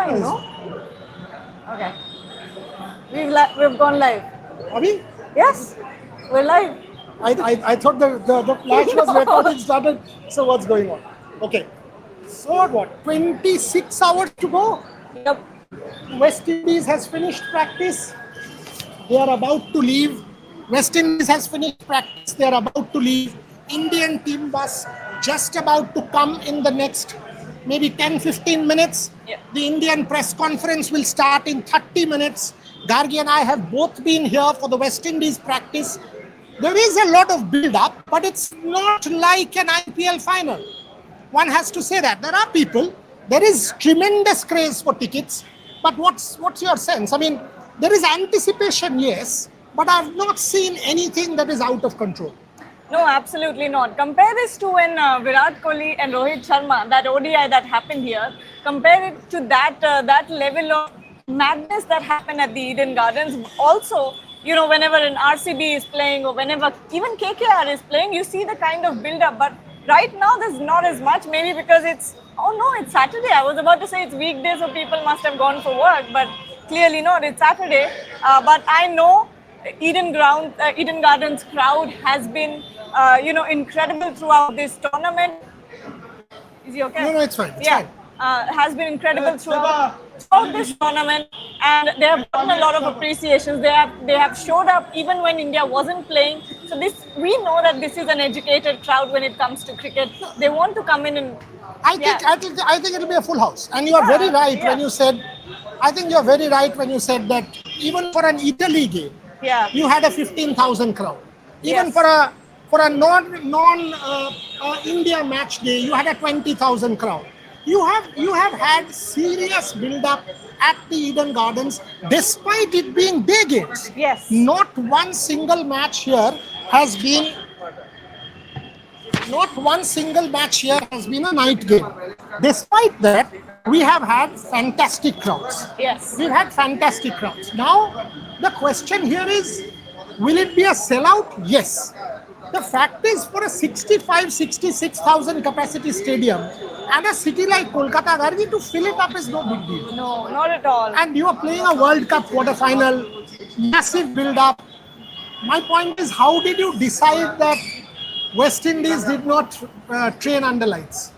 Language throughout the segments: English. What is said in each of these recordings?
fine, no? Okay. We've gone live. Are we? Yes, we're live. I thought the flash was recording started. So what's going on? Okay. So what? 26 hours to go. Yep. West Indies has finished practice. They are about to leave. West Indies has finished practice. They are about to leave. Indian team bus just about to come in the next maybe 10-15 minutes. Yep. The Indian press conference will start in 30 minutes. Gargi and I have both been here for the West Indies practice. There is a lot of build-up, but it's not like an IPL final. One has to say that. There are people, there is tremendous craze for tickets, but what's your sense? I mean, there is anticipation, yes, but I've not seen anything that is out of control. No, absolutely not. Compare this to when Virat Kohli and Rohit Sharma, that ODI that happened here, compare it to that level of madness that happened at the Eden Gardens. Also, you know, whenever an RCB is playing or whenever even KKR is playing, you see the kind of build-up. But right now, there's not as much, maybe because it's Saturday. I was about to say it's weekday, so people must have gone for work, but clearly not. It's Saturday. But I know Eden Gardens crowd has been, incredible throughout this tournament. Is he okay? No, it's fine. It's fine. Has been incredible throughout this tournament, and they have gotten a lot of appreciations. They have showed up even when India wasn't playing. So we know that this is an educated crowd when it comes to cricket. They want to come in and. I think it'll be a full house, and you are very right when you said. I think you are very right when you said that even for an Italy game, you had a 15,000 crowd. Even for a non India match day, you had a 20,000 crowd. You have had serious build-up at the Eden Gardens, despite it being day games. Yes. Not one single match here has been. Not one single match here has been a night game. Despite that, we have had fantastic crowds. Yes. We've had fantastic crowds. Now, the question here is, will it be a sellout? Yes. The fact is, for a 66,000 capacity stadium and a city like Kolkata, Gargi, to fill it up is no big deal. No, not at all. And you are playing a World Cup quarter-final, massive build-up. My point is, how did you decide that West Indies did not train under lights?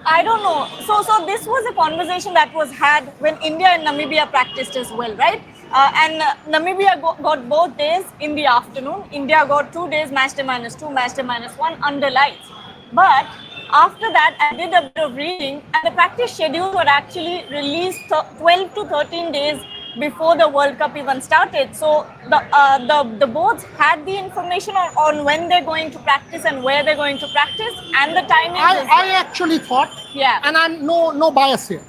I don't know. So this was a conversation that was had when India and Namibia practiced as well, right? And Namibia got both days in the afternoon. India got 2 days, match day -2, match day -1 under lights. But after that, I did a bit of reading, and the practice schedules were actually released 12 to 13 days before the World Cup even started. So the boards had the information on when they're going to practice and where they're going to practice and the timing. I actually thought, and I'm no bias here,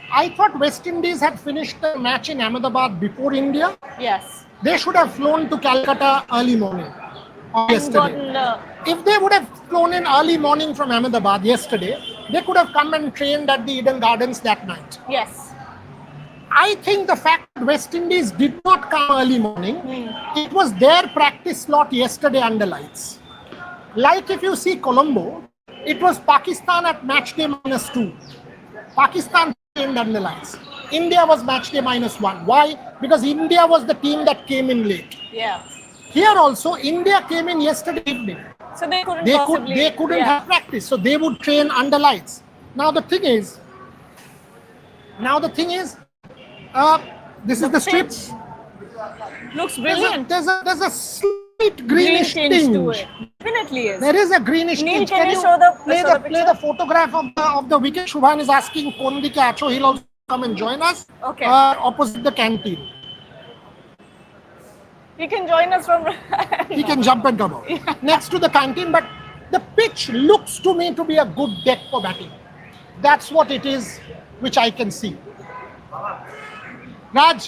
I thought West Indies had finished the match in Ahmedabad before India. Yes. They should have flown to Calcutta early morning yesterday. If they would have flown in early morning from Ahmedabad yesterday, they could have come and trained at the Eden Gardens that night. Yes. I think the fact that West Indies did not come early morning, it was their practice slot yesterday under lights. Like if you see Colombo, it was Pakistan at match day -2. Pakistan trained under lights. India was match day -1. Why? Because India was the team that came in late. Yeah. Here also, India came in yesterday evening. So they couldn't They couldn't have practice, so they would train under lights. Now the thing is, this is the strip. Looks brilliant. There's a slight greenish tinge to it. Definitely is. There is a greenish tinge. Can you show play the photograph of the wicket? Shubhan is asking Kondi ke acho. He'll also come and join us. Okay. Opposite the canteen. He can join us from. He can jump and come out. Next to the canteen, but the pitch looks to me to be a good deck for batting. That's what it is, which I can see. Raj,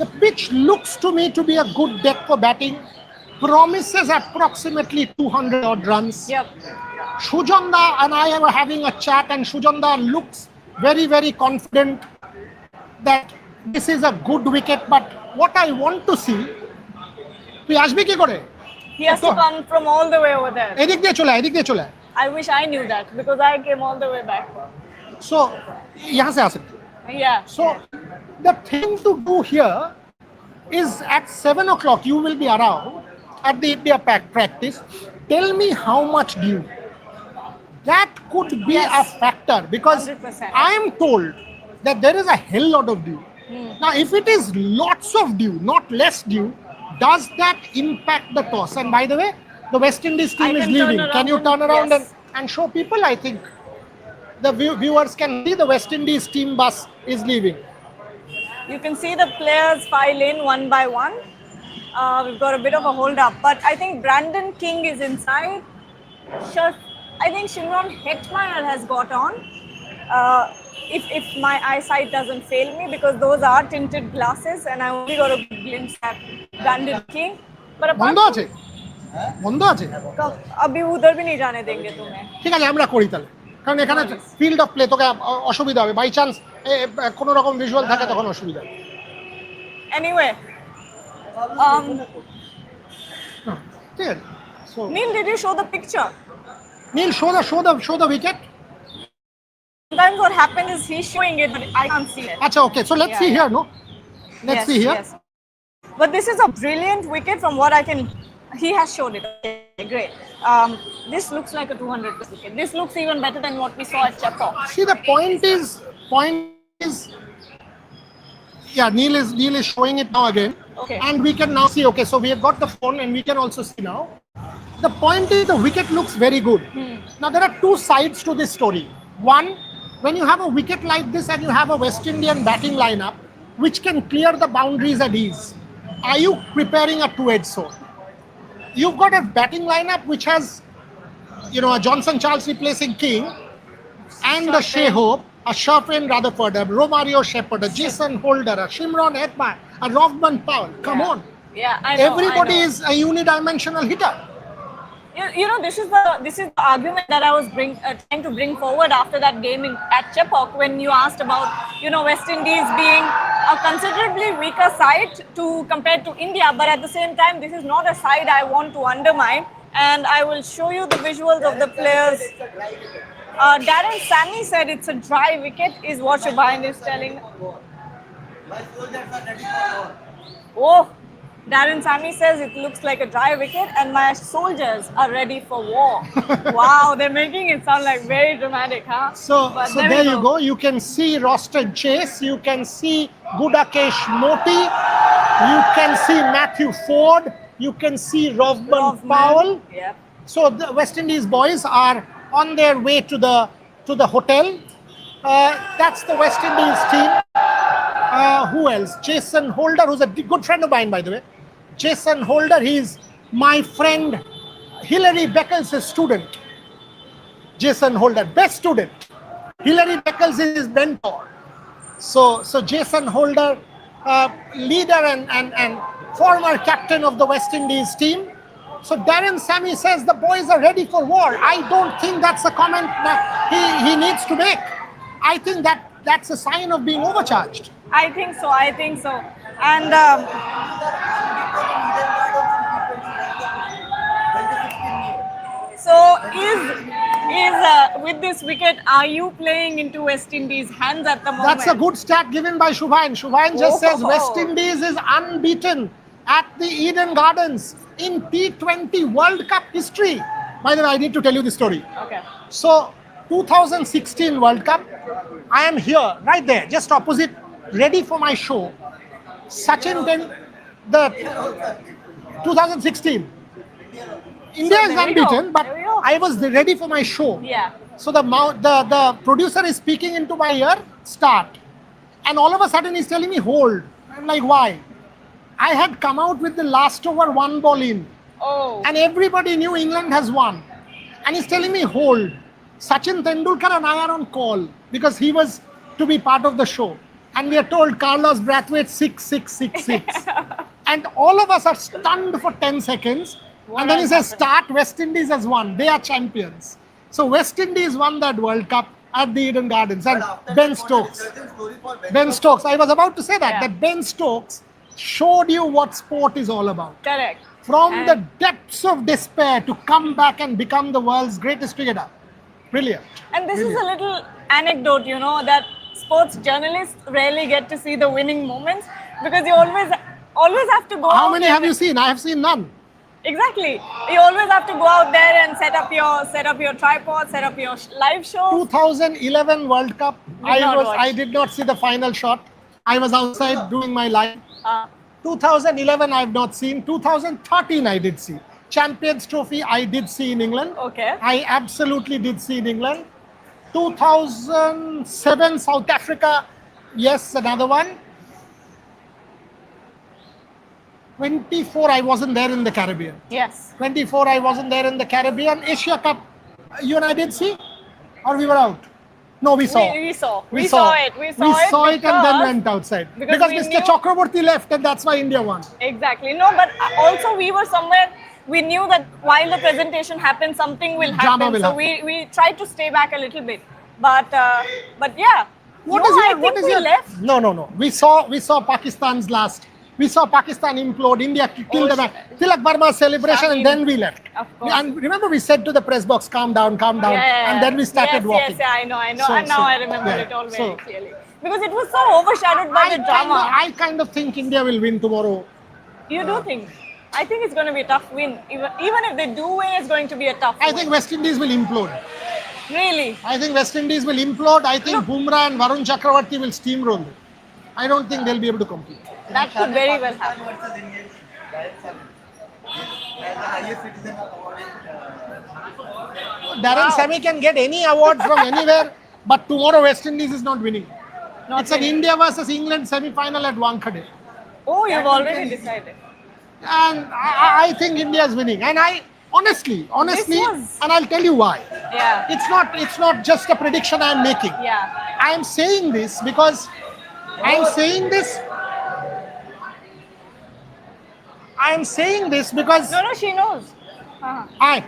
the pitch looks to me to be a good deck for batting. Promises approximately 200 odd runs. Yep. Shujanda and I were having a chat, and Shujanda looks very, very confident that this is a good wicket. But what I want to see, He has to come from all the way over there. I wish I knew that because I came all the way back. So, यहाँ से आ सकते हो. Yeah. So, the thing to do here is at 7 o'clock you will be around at the India practice. Tell me how much dew. That could be Yes. a factor because 100%. I am told that there is a hell lot of dew. Now, if it is lots of dew, not less dew, does that impact the toss? And by the way, the West Indies I team is can turn leaving. Can you around turn and- around yes. and show people? I think the viewers can see the West Indies team bus is leaving. You can see the players file in one by one. We've got a bit of a hold up, but I think Brandon King is inside. I think Shimron Hetmeyer has got on. If my eyesight doesn't fail me, because those are tinted glasses, and I only got a glimpse at Brandon King. But apart বন্ধ আছে বন্ধ আছে अभी उधर भी नहीं जाने देंगे तुम्हें. ঠিক আছে আমরা করি তাহলে কারণ এখানে ফিল্ড অফ প্লে তোকে অসুবিধা হবে বাই চান্স কোনো রকম ভিজুয়াল থাকে তখন অসুবিধা হবে Anyway, ঠিক আছে so Neil, did you show the picture? Neil show the wicket. Sometimes what happens is he's showing it, but I can't see it. আচ্ছা okay, so let's Yeah, see yeah. here, no? Let's see here. Yes. But this is a brilliant wicket from what I can. He has showed it. Okay, great. This looks like a 200 wicket. This looks even better than what we saw at Chepauk. See, the point is yeah, Neil is showing it now again. Okay. And we can now see, okay, so we have got the phone and we can also see now. The point is the wicket looks very good. Now there are two sides to this story. One, when you have a wicket like this and you have a West Indian batting lineup which can clear the boundaries at ease, are you preparing a two-edged sword? You've got a batting lineup which has, you know, a Johnson Charles replacing King and a Shea Hope, a Sharpen Rutherford, a Romario Shepherd, a Jason Holder, a Shimron Hetmeyer, a Rovman Powell. Come on. Yeah, I know. Everybody I know. is a unidimensional hitter. You know, this is the argument that I was trying to bring forward after that game at Chepauk when you asked about, you know, West Indies being a considerably weaker side compared to India, but at the same time, this is not a side I want to undermine, and I will show you the visuals of the players. Darren Sammy said it's a dry wicket, is what Shubhain is telling. Oh. Darren Sammy says it looks like a dry wicket and my soldiers are ready for war. Wow, they're making it sound like very dramatic, huh? So But there you go. You can see Roston Chase. You can see Gudakesh Moti. You can see Matthew Ford. You can see Rovman Powell. Yep. So the West Indies boys are on their way to the hotel. That's the West Indies team. Who else? Jason Holder, who's a good friend of mine, by the way. Jason Holder, he's my friend Hilary Beckles' student. Jason Holder, best student. Hilary Beckles is his mentor. So Jason Holder, leader and former captain of the West Indies team. So Darren Sammy says the boys are ready for war. I don't think that's a comment that he needs to make. I think that's a sign of being overcharged. I think so. And so is with this wicket, are you playing into West Indies' hands at the moment? That's a good stat given by Shubhain. Shubhain just says Oh. West Indies is unbeaten at the Eden Gardens in T20 World Cup history. By the way, I need to tell you the story. Okay. So 2016 World Cup, I am here, right there, just opposite, ready for my show. Sachin the 2016. India is there we unbeaten, go. but There we go. I was ready for my show. Yeah. So the producer is speaking into my ear, start. And all of a sudden he's telling me hold. I'm like, why? I had come out with the last over one ball in. Oh. And everybody knew England has won. And he's telling me hold. Sachin Tendulkar and I are on call because he was to be part of the show. And we are told Carlos Brathwaite 6. And all of us are stunned for 10 seconds. What And then he has says, happened? start, West Indies has won. They are champions. So West Indies won that World Cup at the Eden Gardens. And Ben Stokes, I was about to say Yeah. that Ben Stokes showed you what sport is all about. Correct. From And- the depths of despair to come back and become the world's greatest cricketer. Brilliant. And this is a little anecdote, that sports journalists rarely get to see the winning moments because you always have to go How out many and- have you seen? I have seen none. Exactly. You always have to go out there and set up your tripod, set up your live show. 2011 World Cup. not watch. I did not see the final shot. I was outside doing my live. Uh, 2011 I have not seen. 2013 I did see. Champions Trophy I did see in England. Okay. I absolutely did see in England. 2007 South Africa. Yes, another one. 24 I wasn't there in the Caribbean. yes. 24 I wasn't there in the Caribbean. Asia Cup, you and I did see? Or we were out? No, we saw. We saw. We We saw. saw it. We saw it and then because- went outside. because Because we Mr. knew- Chakraborty left and that's why India won. Exactly. No, but also we were somewhere. We knew that while the presentation happened, something will Drama happen. will So happen. we tried to stay back a little bit. But yeah. I think we left. No. We saw Pakistan's last. We saw Pakistan implode. India killed them. Tilak Burma's celebration, and then we left. Of course. And remember, we said to the press box, "Calm down, calm down," Yeah. and then we started yes, walking. Yes, I know. And So- now so, I remember yeah. it all very So- clearly. Because it was so overshadowed by the drama. I kind of think India will win tomorrow. You do think? I think it's going to be a tough win. Even if they do win, it's going to be a tough I win. think West Indies will implode. Really? I think West Indies will implode. I think Bumrah and Varun Chakravarti will steamroll them. I don't think they'll be able to compete. That could very well happen. versus Indian direct seven. The highest citizen award in Darren Sammy can get any award from anywhere, but tomorrow West Indies is not winning. Not It's an really. India versus England semi-final at Wankhede. Oh, you've already decided. And I think India is winning. And I honestly, was- and I'll tell you why. Yeah. It's not just a prediction I'm making. Yeah. I am saying this because I am saying this because No, she knows. Uh-huh.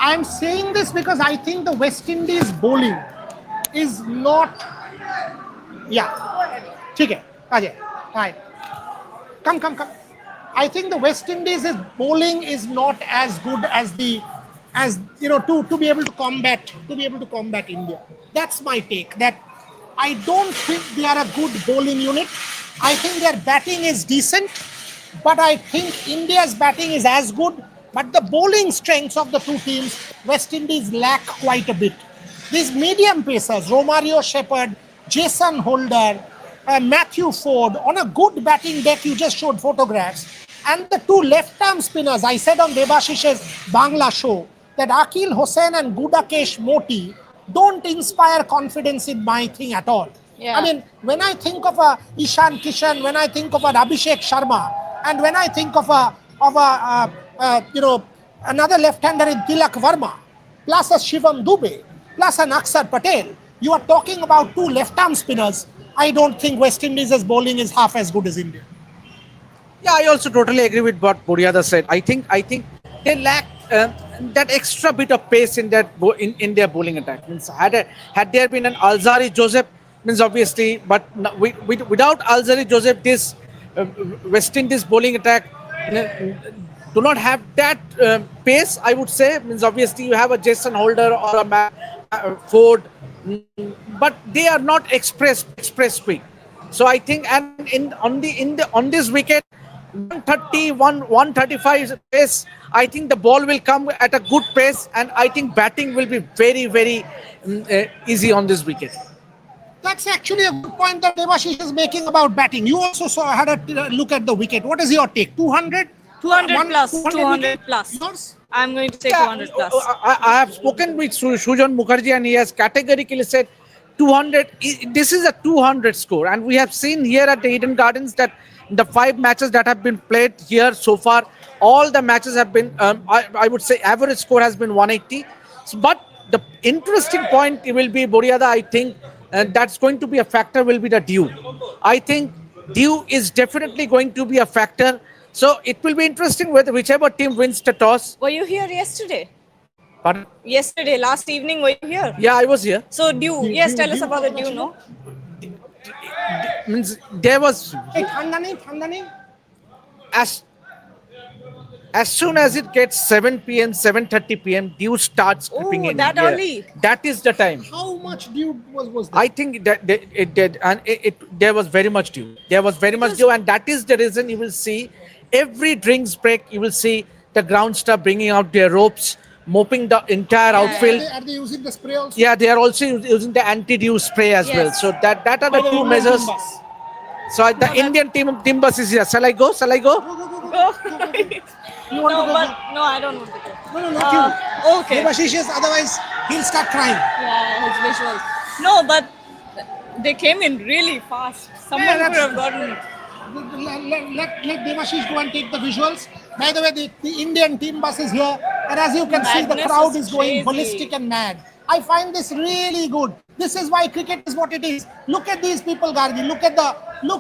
I am saying this because I think the West Indies bowling is not. Yeah. ठीक है, Ajay. Hi. Come. I think the West Indies' bowling is not as good as to be able to combat India. That's my take. That I don't think they are a good bowling unit. I think their batting is decent, but I think India's batting is as good. But the bowling strengths of the two teams, West Indies lack quite a bit. These medium pacers, Romario Shepherd, Jason Holder, Matthew Ford, on a good batting deck, you just showed photographs. And the two left-arm spinners, I said on Debashish's Bangla show, that Akil Hossain and Gudakesh Moti don't inspire confidence in my thing at all. Yeah. I mean, when I think of a Ishan Kishan, when I think of an Abhishek Sharma, and when I think of another left-hander in Tilak Verma, plus a Shivam Dubey, plus an Aksar Patel, you are talking about two left-arm spinners. I don't think West Indies' bowling is half as good as India. Yeah, I also totally agree with what Boriada said. I think they lack that extra bit of pace in in their bowling attack. Means had there been an Alzari Joseph, means obviously, but without Alzari Joseph, this West Indies bowling attack do not have that pace. I would say, means obviously you have a Jason Holder or a Ford, but they are not express quick. So I think, and on this wicket, 135 pace, I think the ball will come at a good pace, and I think batting will be very, very easy on this wicket. That's actually a good point that Debashish is making about batting. You also had a look at the wicket. What is your take? 200? 200 plus. 200 wicket? plus. Yours? I'm going to say 200 plus. I have spoken with Sujan Mukherjee, and he has categorically said 200. This is a 200 score, and we have seen here at the Eden Gardens that the 5 matches that have been played here so far, all the matches have been, I would say, average score has been 180. But the interesting point will be, Boriada, I think that's going to be a factor will be the dew. I think dew is definitely going to be a factor. So it will be interesting whether whichever team wins the toss. Were you here yesterday? But Yesterday, last evening, were you here? yeah, I was here. So, dew. Yes, tell us about the dew, no? Means there was Hey, Thandani. as As soon as it gets 7 p.m., 7:30 p.m., dew starts creeping Ooh, in. that early? That is the time. How much dew was there? I think that it did, and there was very much dew. There was very much Because- dew, and that is the reason you will see every drinks break. You will see the ground staff bringing out their ropes, mopping the entire outfield. Are they using the spray also? Yeah, they are also using the anti-dew spray as well. Yes. So that are the By two Indian measures. team bus. So the Indian team bus is here. Shall I go? Shall I go? Go. You want No, to go? but no, I don't want to go. No, not you. Okay. Devashish is, otherwise he'll start crying. Yeah, his visuals. No, but they came in really fast. Someone Yeah, could have gotten. Let Devashish go and take the visuals. By the way, the Indian team bus is here, and as you can see, the Madness crowd is is going crazy. ballistic and mad. I find this really good. This is why cricket is what it is. Look at these people, Gargi. Look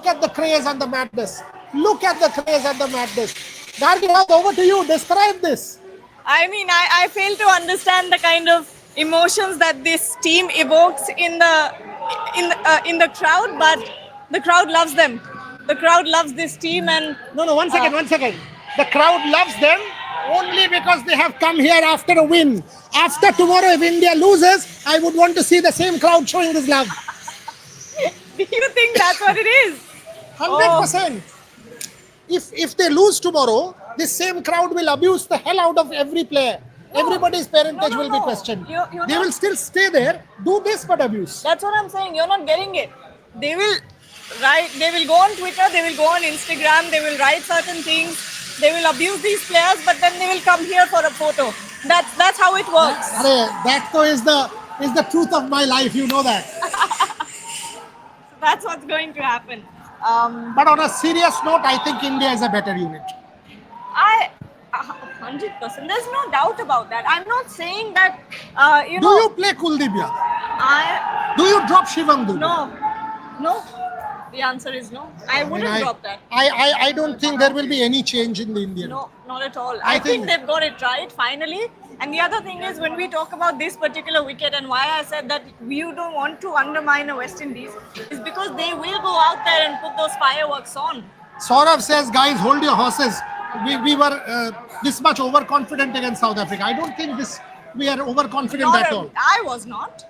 at the craze and the madness. Look at the craze and the madness. Gargi, over to you. Describe this. I mean, I fail to understand the kind of emotions that this team evokes in the crowd, but the crowd loves them. The crowd loves this team, and No, one second. The crowd loves them only because they have come here after a win. After tomorrow, if India loses, I would want to see the same crowd showing this love. do you think that's what it is? 100%. If they lose tomorrow, this same crowd will abuse the hell out of every player. Everybody's parentage No, will be no. questioned. You're They not- will still stay there, do this but abuse. That's what I'm saying. You're not getting it. They will write. They will go on Twitter. They will go on Instagram. They will write certain things. They will abuse these players, but then they will come here for a photo. That's how it works. Arey, that though is the truth of my life, you know that. That's what's going to happen. But on a serious note, I think India is a better unit. 100%. There's no doubt about that. I'm not saying that. You Do know. you play Kuldeep Yadav? I Do you drop Shivam Dubey? no. The answer is no. I wouldn't drop that. I don't think there will be any change in the Indian. No, not at all. I I think think- they've got it right finally. And the other thing is, when we talk about this particular wicket and why I said that you don't want to undermine a West Indies, is because they will go out there and put those fireworks on. Saurav says, guys, hold your horses. We were this much overconfident against South Africa. I don't think we are overconfident Not at a- all. I was not.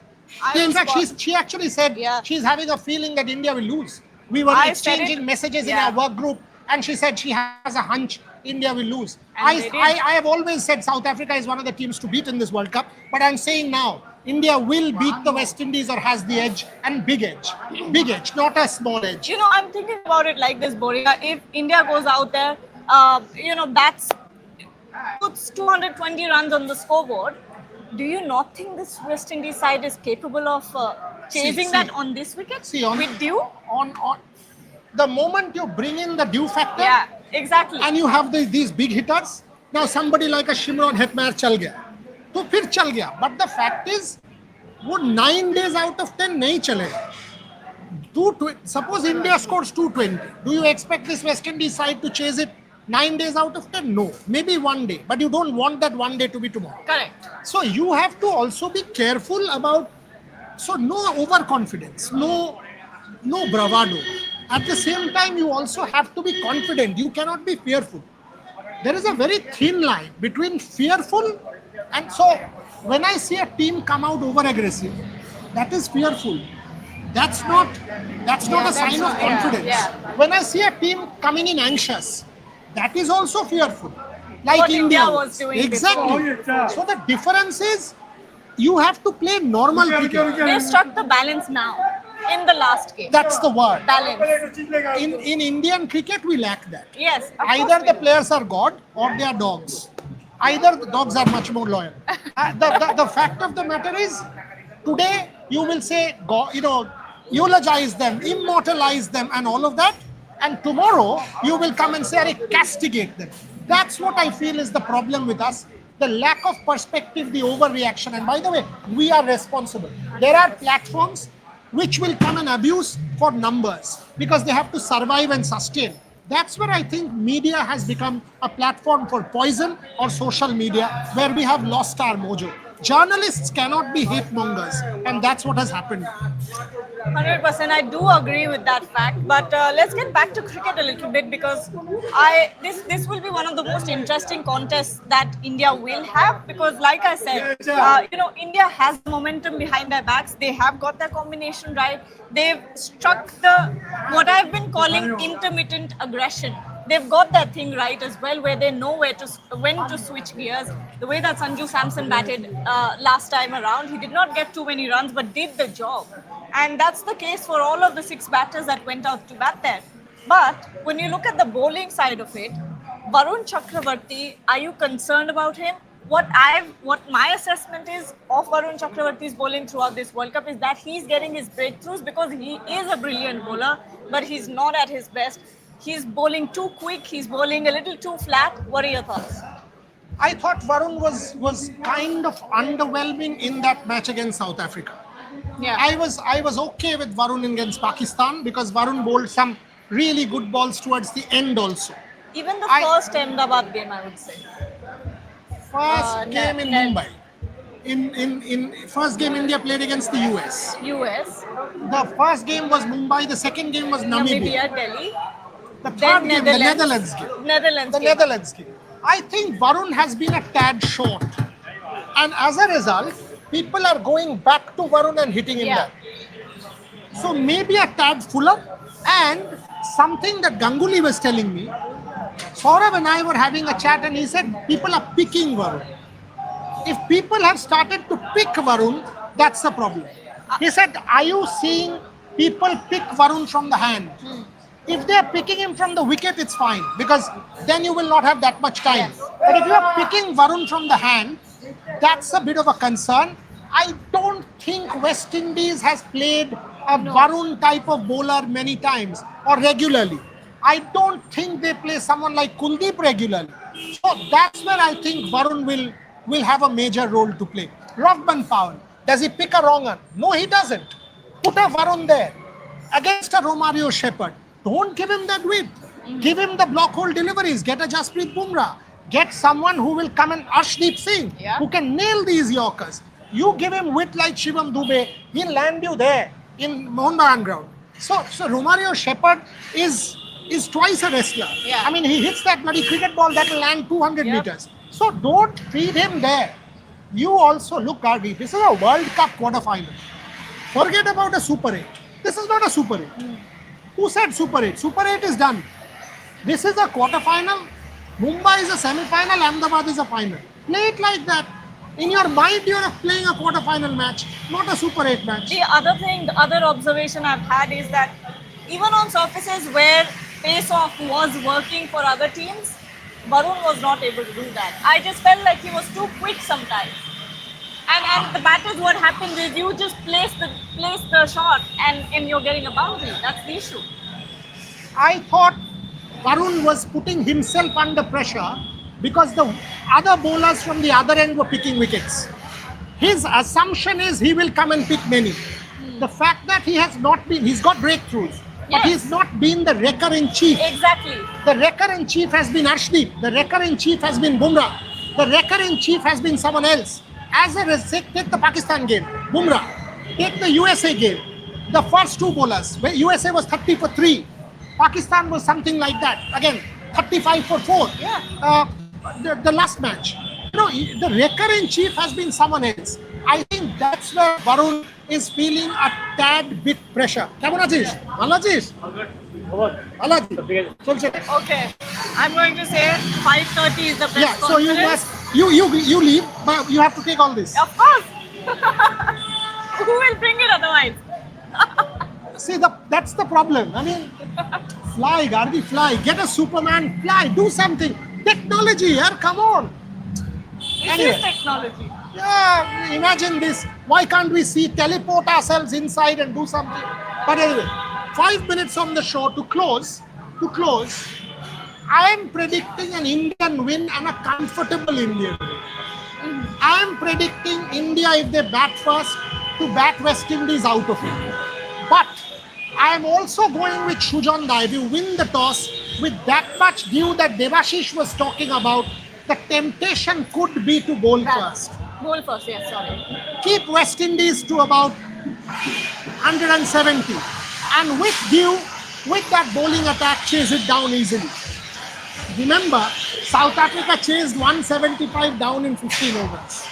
In fact, she actually said Yeah. she's having a feeling that India will lose. We were I said exchanging it. messages in Yeah. our work group, and she said she has a hunch India will lose. And they did. I have always said South Africa is one of the teams to beat in this World Cup, but I'm saying now India will beat the West Indies or has the edge, and big edge, not a small edge. You know, I'm thinking about it like this, Boria. If India goes out there, puts 220 runs on the scoreboard, do you not think this West Indies side is capable of chasing See. that on this wicket See, on- with dew? On the moment you bring in the dew factor, Yeah, exactly. and you have these big hitters. Now somebody like a Shimron Hetmeyer chal gaya, to phir chal gaya. But the fact is, वो 9 days out of 10 नहीं चलेगा. Suppose India scores 220. Do you expect this West Indies side to chase it 9 days out of 10? No, maybe one day. But you don't want that one day to be tomorrow. Correct. So you have to also be careful about. So no overconfidence, no bravado. At the same time, you also have to be confident. You cannot be fearful. There is a very thin line between fearful and so when I see a team come out over aggressive, that is fearful. That's not a sign of confidence. yeah. When I see a team coming in anxious, that is also fearful. Like What India India was doing exactly. So the difference is you have to play normal cricket. They struck the balance now in the last game. That's the word. Balance. In Indian cricket, we lack that. Yes. of Either course we the do. players are God or they are dogs. Either the dogs are much more loyal. The fact of the matter is, today you will say, eulogize them, immortalize them, and all of that. And tomorrow you will come and say, "Arey, castigate them." That's what I feel is the problem with us. The lack of perspective, the overreaction. And by the way, we are responsible. There are platforms which will come and abuse for numbers because they have to survive and sustain. That's where I think media has become a platform for poison or social media where we have lost our mojo. Journalists cannot be hate mongers, and that's what has happened. 100%, I do agree with that fact. But let's get back to cricket a little bit, because this will be one of the most interesting contests that India will have, because like I said, India has momentum behind their backs. They have got their combination right. They've struck what I've been calling intermittent aggression. They've got that thing right as well, where they know when to switch gears. The way that Sanju Samson batted last time around, he did not get too many runs, but did the job. And that's the case for all of the 6 batters that went out to bat there. But when you look at the bowling side of it, Varun Chakravarti, are you concerned about him? What my assessment is of Varun Chakravarti's bowling throughout this World Cup is that he's getting his breakthroughs because he is a brilliant bowler, but he's not at his best. He's bowling too quick. He's bowling a little too flat. What are your thoughts? I thought Varun was kind of underwhelming in that match against South Africa. Yeah. I was okay with Varun against Pakistan because Varun bowled some really good balls towards the end also. Even the first Ahmedabad game, I would say. First game in Mumbai. In first game India played against the US. US. The first game was Mumbai. The second game was Namibia. Delhi. The third game, the Netherlands game. Netherlands game. I think Varun has been a tad short. And as a result, people are going back to Varun and hitting him there. So maybe a tad fuller. And something that Ganguly was telling me, Saurav and I were having a chat and he said people are picking Varun. If people have started to pick Varun, that's the problem. He said, are you seeing people pick Varun from the hand? If they are picking him from the wicket, it's fine, because then you will not have that much time. Yes. But if you are picking Varun from the hand, that's a bit of a concern. I don't think West Indies has played a Varun type of bowler many times or regularly. I don't think they play someone like Kuldeep regularly. So that's where I think Varun will have a major role to play. Rockman Powell, does he pick a wrong one? No, he doesn't. Put a Varun there against a Romario Shepherd. Don't give him that width. Give him the block hole deliveries. Get a Jasprit Bumrah. Get someone who will come and Arshdeep Singh, who can nail these Yorkers. You give him width like Shivam Dubey, he'll land you there in Mohun Bagan ground. So Romario Shepherd is twice a wrestler. Yeah. I mean, he hits that bloody cricket ball that will land 200 meters. So don't feed him there. You also look, Gargi, this is a World Cup quarterfinal. Forget about a Super 8. This is not a Super 8. Who said Super 8? Super 8 is done. This is a quarterfinal. Mumbai is a semi-final. Ahmedabad is a final. Play it like that. In your mind, you are playing a quarterfinal match, not a Super 8 match. The other observation I've had is that even on surfaces where face-off was working for other teams, Varun was not able to do that. I just felt like he was too quick sometimes. And the batters, what happens is you just place the shot and you're getting a boundary. That's the issue. I thought Varun was putting himself under pressure because the other bowlers from the other end were picking wickets. His assumption is he will come and pick many. The fact that he has not been, he's got breakthroughs, but he's not been the wrecker-in-chief. Exactly. The wrecker-in-chief has been Arshdeep. The wrecker-in-chief has been Bumrah. The wrecker-in-chief has been someone else. As a result, take the Pakistan game, Bumrah. Take the USA game. The first two bowlers, where USA was 30 for 3. Pakistan was something like that. Again, 35 for 4. Yeah. The last match. The wrecker-in-chief has been someone else. I think that's where Varun is feeling a tad bit pressure. Kemon achish? Bhalo achish? Bhalo achish? Okay. I'm going to say 5:30 is the best. Yeah, so you must, you leave, but you have to take all this. Of course. Who will bring it otherwise? See, that's the problem. I mean, fly, Gargi, fly. Get a Superman, fly, do something. Technology, yeah, come on. It is technology. Yeah, imagine this. Why can't we teleport ourselves inside and do something? But anyway, 5 minutes on the show to close. I am predicting an Indian win and a comfortable Indian win. I am predicting India, if they bat first, to bat West Indies out of it. But I am also going with Shujan Da. If you win the toss with that much view that Devashish was talking about, the temptation could be to bowl first. Goal first, yes, sorry. Keep West Indies to about 170. And with that bowling attack, chase it down easily. Remember, South Africa chased 175 down in 15 overs.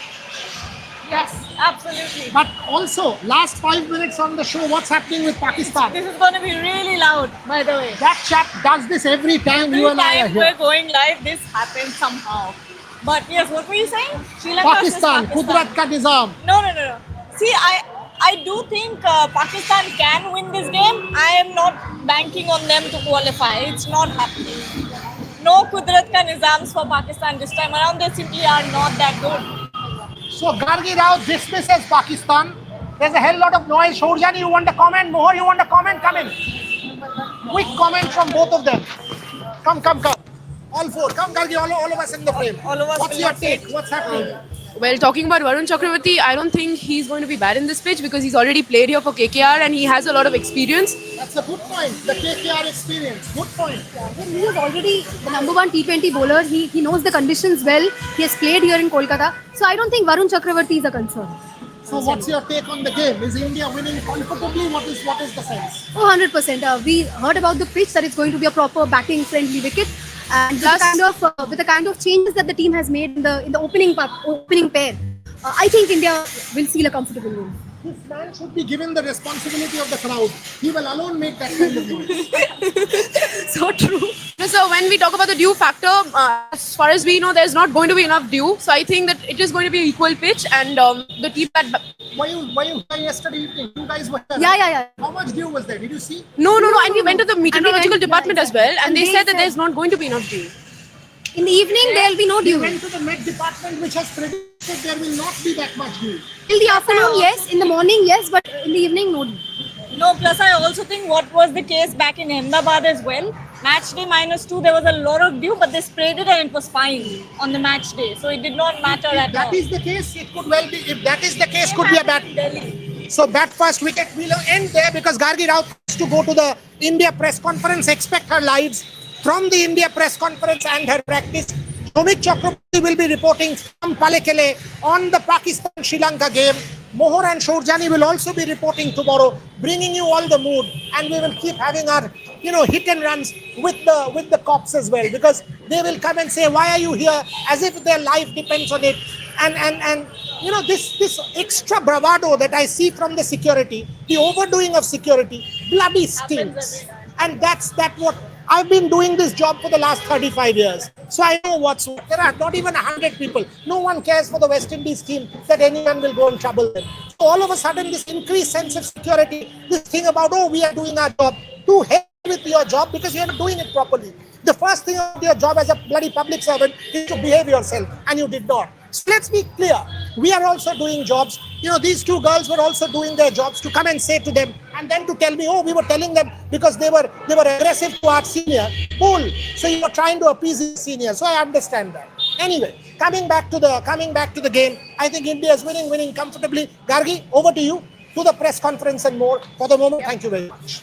Yes, absolutely. But also, last 5 minutes on the show, what's happening with Pakistan? This is going to be really loud, by the way. That chap does this every time you and I are Every time here. we're going live, this happens somehow. But yes, what were you saying? Sri Lanka versus Pakistan, Kudrat ka nizam. No. See, I do think Pakistan can win this game. I am not banking on them to qualify. It's not happening. No Kudrat ka nizams for Pakistan this time around. They simply are not that good. So Gargi Rao dismisses Pakistan. There's a hell lot of noise. Shourjani, you want a comment? Mohor, you want a comment? Come in. Quick comment from both of them. Come. All four. Come, Gargi, all of us in the frame. All of us What's will your not say. take? What's happening? Well, talking about Varun Chakravarti, I don't think he's going to be bad in this pitch because he's already played here for KKR and he has a lot of experience. That's a good point. The KKR experience. Good point. He is already the number one T20 bowler. He knows the conditions well. He has played here in Kolkata. So I don't think Varun Chakravarti is a concern. So what's your take on the game? Is India winning comfortably? What is the sense? Oh, 100%. We heard about the pitch that it's going to be a proper batting friendly wicket. And with the kind of changes that the team has made in the opening pair, I think India will seal a comfortable win. This man should be given the responsibility of the crowd. He will alone make that kind of noise. So true. So when we talk about the dew factor, as far as we know, there's not going to be enough dew. So I think that it is going to be an equal pitch and the team that... Were you here yesterday evening? You guys were here. Yeah. How much dew was there? Did you see? No. And we went to the meteorological department as well and And they they said that said- there's not going to be enough dew. In the evening, there will be no We dew. went to the Met department which has predicted there will not be that much dew. In the afternoon, yes. In the morning, yes. But in the evening, no dew. No, plus I also think what was the case back in Ahmedabad as well. Match day -2, there was a lot of dew, but they sprayed it and it was fine on the match day. So it did not matter If at all. that is the case, it could well be. If that is the case, could be a bat. So bat first wicket. We'll end there because Gargi Rao has to go to the India press conference. Expect her lives from the India press conference and her practice. Sumit Chakraborty will be reporting from Palekele on the Pakistan-Sri Lanka game. Mohor and Shourjani will also be reporting tomorrow, bringing you all the mood, and we will keep having our, hit and runs with the cops as well, because they will come and say, "Why are you here?" as if their life depends on it. And this extra bravado that I see from the security, the overdoing of security, bloody stinks. And that's what. I've been doing this job for the last 35 years. So I know what's what. There are not even 100 people. No one cares for the West Indies team that anyone will go and trouble them. So all of a sudden, this increased sense of security, this thing about, we are doing our job. To hell with your job because you're not doing it properly. The first thing of your job as a bloody public servant is to behave yourself, and you did not. So let's be clear. We are also doing jobs. These two girls were also doing their jobs to come and say to them, and then to tell me, we were telling them because they were aggressive to our senior. Cool. So you were trying to appease the senior. So I understand that. Anyway, coming back to the game, I think India is winning comfortably. Gargi, over to you, to the press conference and more. For the moment, thank you very much.